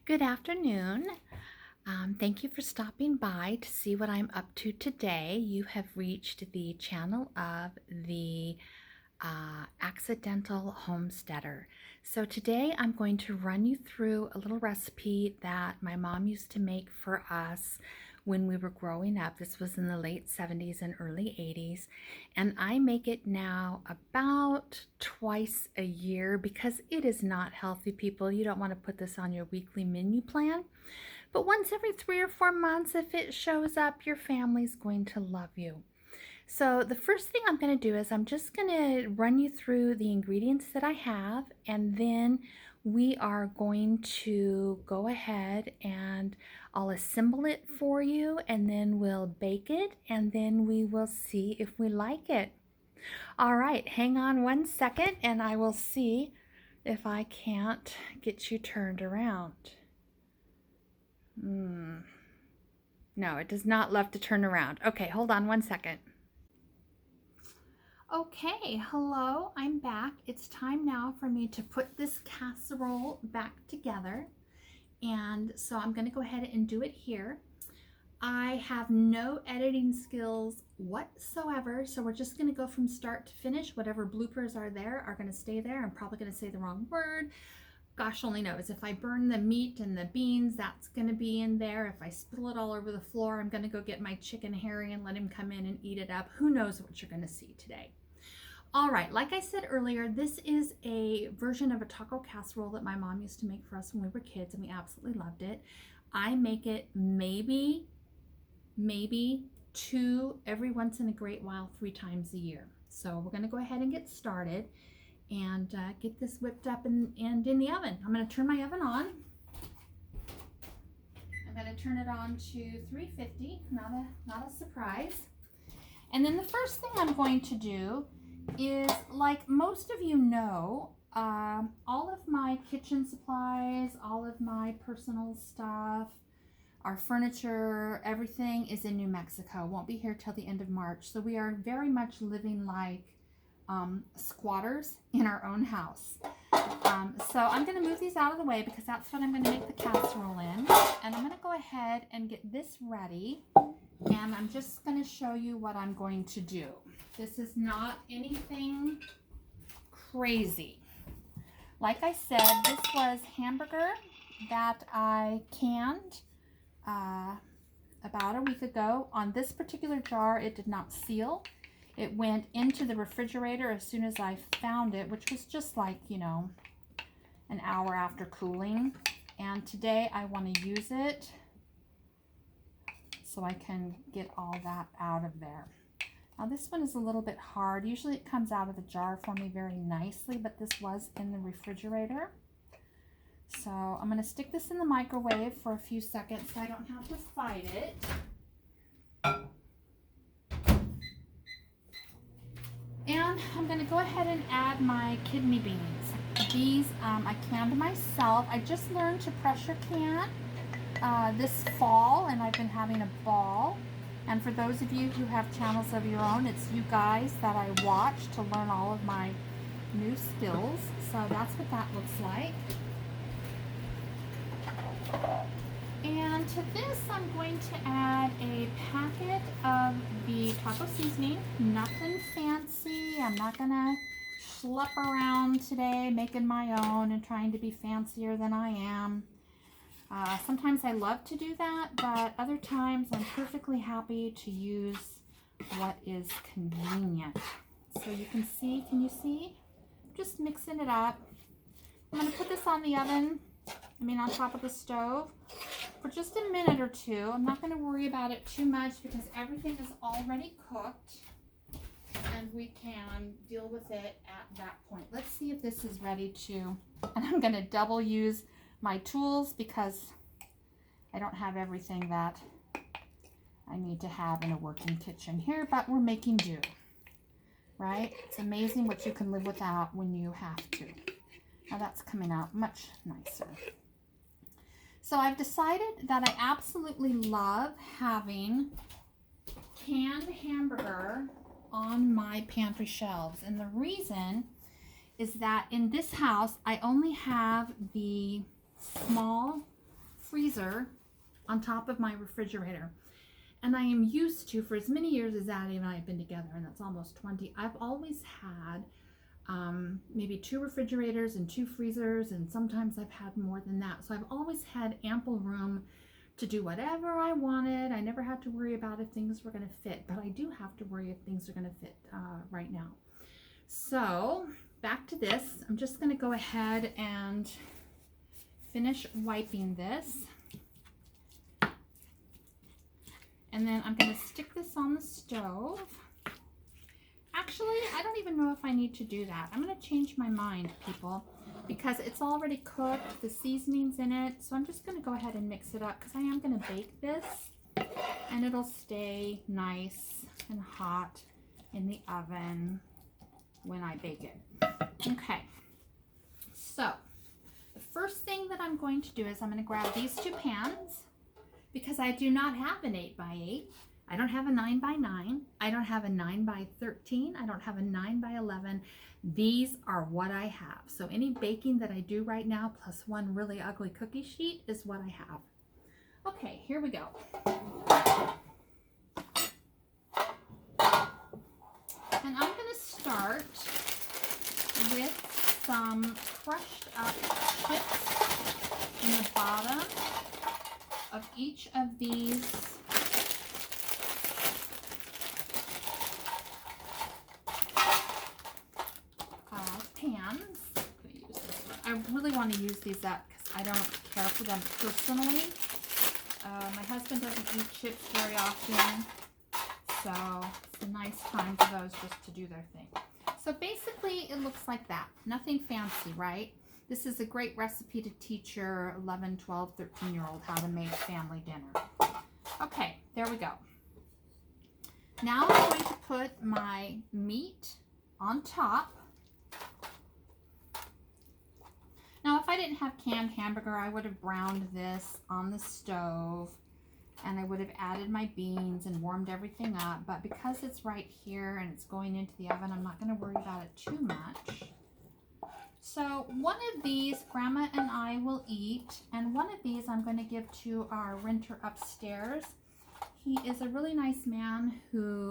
Good afternoon. Thank you for stopping by to see what I'm up to today. You have reached the channel of the Accidental Homesteader. So today I'm going to run you through a little recipe that my mom used to make for us when we were growing up. This was in the late 70s and early 80s, and I make it now about twice a year because it is not healthy, people. You don't want to put this on your weekly menu plan, but once every 3 or 4 months, if it shows up, your family's going to love you. So the first thing I'm going to do is I'm just going to run you through the ingredients that I have, and then we are going to go ahead and I'll assemble it for you, and then we'll bake it, and then we will see if we like it. All right, hang on 1 second and I will see if I can't get you turned around. No, it does not love to turn around. Okay, hold on 1 second. Okay, hello, I'm back. It's time now for me to put this casserole back together. And so I'm going to go ahead and do it here. I have no editing skills whatsoever, so we're just going to go from start to finish. Whatever bloopers are there are going to stay there. I'm probably going to say the wrong word. Gosh only knows. If I burn the meat and the beans, that's going to be in there. If I spill it all over the floor, I'm going to go get my chicken Harry and let him come in and eat it up. Who knows what you're going to see today. All right, like I said earlier, this is a version of a taco casserole that my mom used to make for us when we were kids, and we absolutely loved it. I make it maybe two every once in a great while, 3 times a year. So we're going to go ahead and get started and get this whipped up and in the oven. I'm going to turn my oven on. I'm going to turn it on to 350, not a surprise. And then the first thing I'm going to do is, like most of you know, all of my kitchen supplies, all of my personal stuff, our furniture, everything is in New Mexico. Won't be here till the end of March. So we are very much living like squatters in our own house. So I'm going to move these out of the way because that's what I'm going to make the casserole in. And I'm going to go ahead and get this ready. And I'm just going to show you what I'm going to do. This is not anything crazy. Like I said, this was hamburger that I canned about a week ago. On this particular jar, it did not seal. It went into the refrigerator as soon as I found it, which was just like, an hour after cooling. And today I want to use it so I can get all that out of there. Now this one is a little bit hard. Usually it comes out of the jar for me very nicely, but this was in the refrigerator. So I'm going to stick this in the microwave for a few seconds so I don't have to fight it. And I'm going to go ahead and add my kidney beans. These I canned myself. I just learned to pressure can this fall, and I've been having a ball. And for those of you who have channels of your own, it's you guys that I watch to learn all of my new skills. So that's what that looks like. And to this, I'm going to add a packet of the taco seasoning. Nothing fancy. I'm not going to schlep around today making my own and trying to be fancier than I am. Sometimes I love to do that, but other times I'm perfectly happy to use what is convenient. So you can see, Just mixing it up. I'm going to put this on the oven, on top of the stove for just a minute or two. I'm not going to worry about it too much because everything is already cooked and we can deal with it at that point. Let's see if this is ready to, and I'm going to double use my tools because I don't have everything that I need to have in a working kitchen here, but we're making do, right? It's amazing what you can live without when you have to. Now that's coming out much nicer. So I've decided that I absolutely love having canned hamburger on my pantry shelves. And the reason is that in this house, I only have the small freezer on top of my refrigerator. And I am used to, for as many years as Addie and I have been together, and that's almost 20, I've always had maybe 2 refrigerators and 2 freezers, and sometimes I've had more than that. So I've always had ample room to do whatever I wanted. I never had to worry about if things were going to fit, but I do have to worry if things are going to fit right now. So back to this, I'm just going to go ahead and finish wiping this. And then I'm going to stick this on the stove. Actually, I don't even know if I need to do that. I'm going to change my mind, people, because it's already cooked. The seasoning's in it. So I'm just going to go ahead and mix it up because I am going to bake this. And it'll stay nice and hot in the oven when I bake it. Okay. So the first thing that I'm going to do is I'm going to grab these 2 pans, because I do not have an 8x8. I don't have a 9x9. I don't have a 9x13. I don't have a 9x11. These are what I have. So any baking that I do right now, plus one really ugly cookie sheet, is what I have. Okay, here we go. And I'm going to start with some crushed up chips in the bottom of each of these pans. I'm gonna use this one. I really want to use these up because I don't care for them personally. My husband doesn't eat chips very often, so it's a nice time for those just to do their thing. So basically it looks like that. Nothing fancy, right? This is a great recipe to teach your 11, 12, 13-year-old how to make family dinner. Okay, there we go. Now I'm going to put my meat on top. Now, if I didn't have canned hamburger, I would have browned this on the stove, and I would have added my beans and warmed everything up. But because it's right here and it's going into the oven, I'm not going to worry about it too much. So one of these Grandma and I will eat, and one of these I'm going to give to our renter upstairs. He is a really nice man who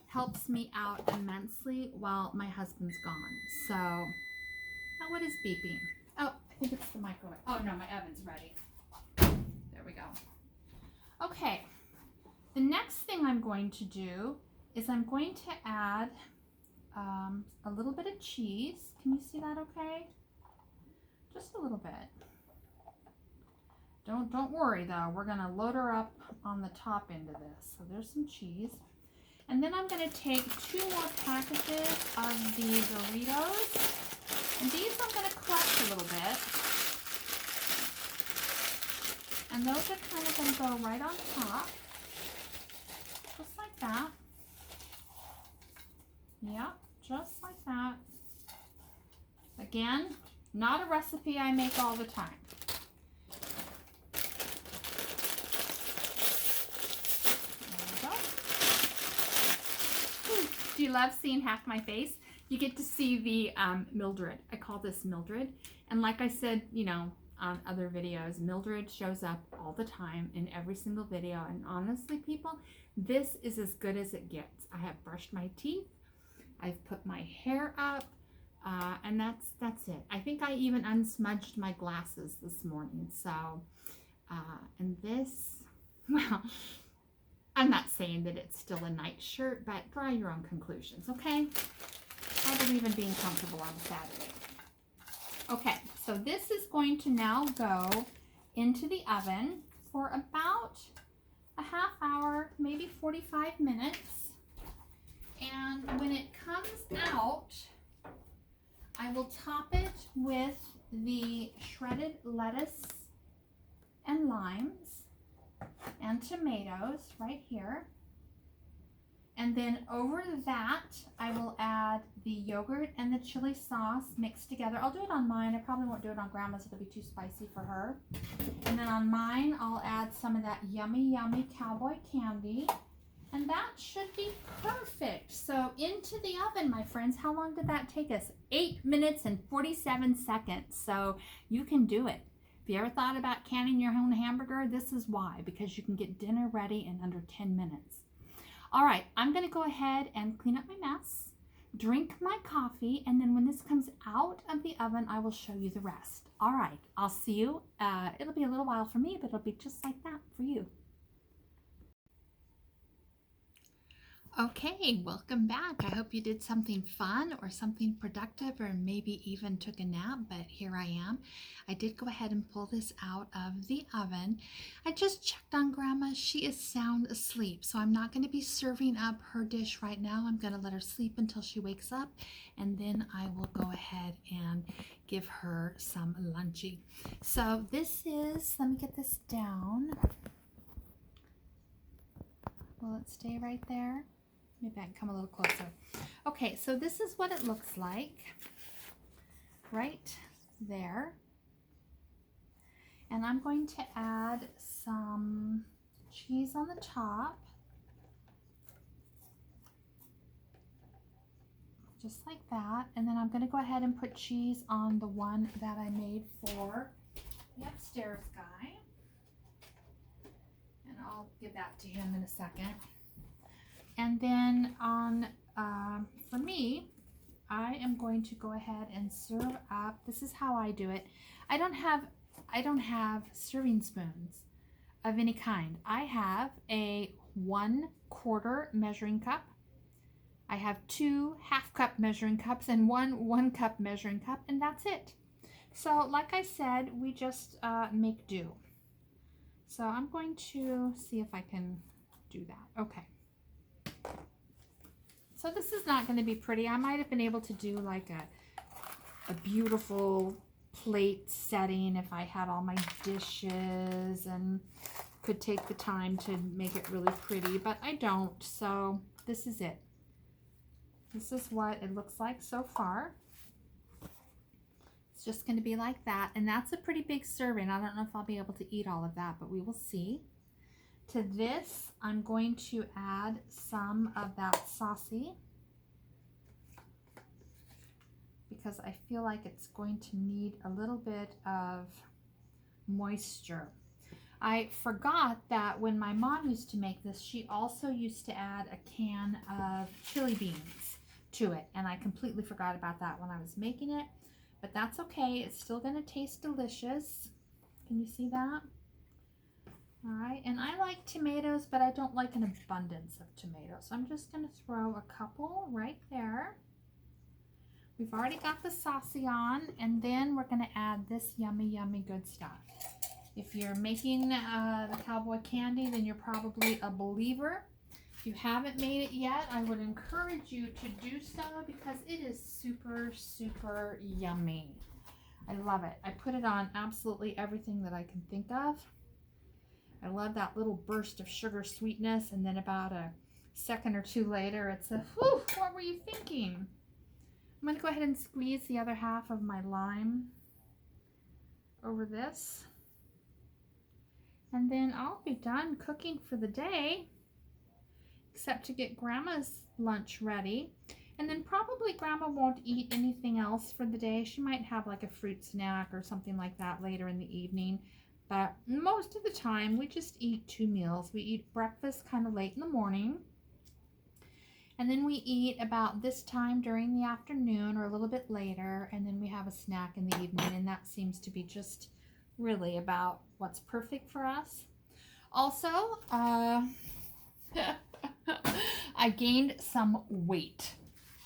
helps me out immensely while my husband's gone. So, now what is beeping? Oh, I think it's the microwave. Oh no, my oven's ready. There we go. Okay, the next thing I'm going to do is I'm going to add a little bit of cheese. Can you see that okay? Just a little bit. Don't worry though, we're gonna load her up on the top end of this. So there's some cheese. And then I'm gonna take 2 more packages of the Doritos. And these I'm gonna crush a little bit. And those are kind of gonna go right on top. Just like that. Yep, just like that. Again, not a recipe I make all the time. Do you love seeing half my face? You get to see the Mildred. I call this Mildred. And like I said, you know, on other videos, Mildred shows up all the time in every single video. And honestly, people, this is as good as it gets. I have brushed my teeth. I've put my hair up. And that's it. I think I even unsmudged my glasses this morning. So, and this, well, I'm not saying that it's still a night shirt, but draw your own conclusions, okay? I believe in being comfortable on Saturday. Okay, so this is going to now go into the oven for about a half hour, maybe 45 minutes. And when it comes out, I will top it with the shredded lettuce and limes and tomatoes right here. And then over that, I will add the yogurt and the chili sauce mixed together. I'll do it on mine. I probably won't do it on Grandma's. It'll be too spicy for her. And then on mine, I'll add some of that yummy, yummy cowboy candy. And that should be perfect. So into the oven, my friends. How long did that take us? 8 minutes and 47 seconds. So you can do it. If you ever thought about canning your own hamburger, this is why, because you can get dinner ready in under 10 minutes. All right, I'm gonna go ahead and clean up my mess, drink my coffee, and then when this comes out of the oven, I will show you the rest. All right, I'll see you. It'll be a little while for me, but it'll be just like that for you. Okay, welcome back. I hope you did something fun or something productive, or maybe even took a nap, but here I am. I did go ahead and pull this out of the oven. I just checked on Grandma. She is sound asleep, so I'm not going to be serving up her dish right now. I'm going to let her sleep until she wakes up, and then I will go ahead and give her some lunchy. So this is, let me get this down. Will it stay right there? Maybe I can come a little closer. Okay, so this is what it looks like right there. And I'm going to add some cheese on the top. Just like that. And then I'm going to go ahead and put cheese on the one that I made for the upstairs guy. And I'll give that to him in a second. And then on, for me, I am going to go ahead and serve up. This is how I do it. I don't have serving spoons of any kind. I have a 1/4 measuring cup. I have 2 half-cup measuring cups and 1 cup measuring cup, and that's it. So like I said, we just make do. So I'm going to see if I can do that. Okay. So this is not going to be pretty. I might have been able to do like a beautiful plate setting if I had all my dishes and could take the time to make it really pretty, but I don't. So this is it. This is what it looks like so far. It's just going to be like that, and that's a pretty big serving. I don't know if I'll be able to eat all of that, but we will see. To this, I'm going to add some of that saucy because I feel like it's going to need a little bit of moisture. I forgot that when my mom used to make this, she also used to add a can of chili beans to it, and I completely forgot about that when I was making it, but that's okay. It's still going to taste delicious. Can you see that? All right, and I like tomatoes, but I don't like an abundance of tomatoes. So I'm just going to throw a couple right there. We've already got the saucy on, and then we're going to add this yummy, yummy good stuff. If you're making the cowboy candy, then you're probably a believer. If you haven't made it yet, I would encourage you to do so because it is super, super yummy. I love it. I put it on absolutely everything that I can think of. I love that little burst of sugar sweetness, and then about a second or two later, it's a, whew, what were you thinking? I'm going to go ahead and squeeze the other half of my lime over this. And then I'll be done cooking for the day, except to get Grandma's lunch ready. And then probably Grandma won't eat anything else for the day. She might have like a fruit snack or something like that later in the evening. But most of the time, we just eat 2 meals. We eat breakfast kind of late in the morning. And then we eat about this time during the afternoon or a little bit later. And then we have a snack in the evening. And that seems to be just really about what's perfect for us. Also, I gained some weight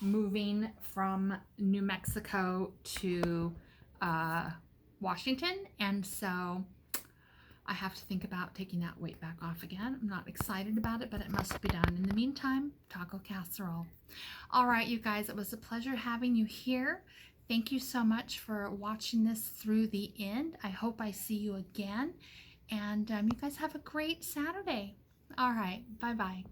moving from New Mexico to Washington. And so I have to think about taking that weight back off again. I'm not excited about it, but it must be done. In the meantime, taco casserole. All right, you guys, it was a pleasure having you here. Thank you so much for watching this through the end. I hope I see you again. And you guys have a great Saturday. All right, bye-bye.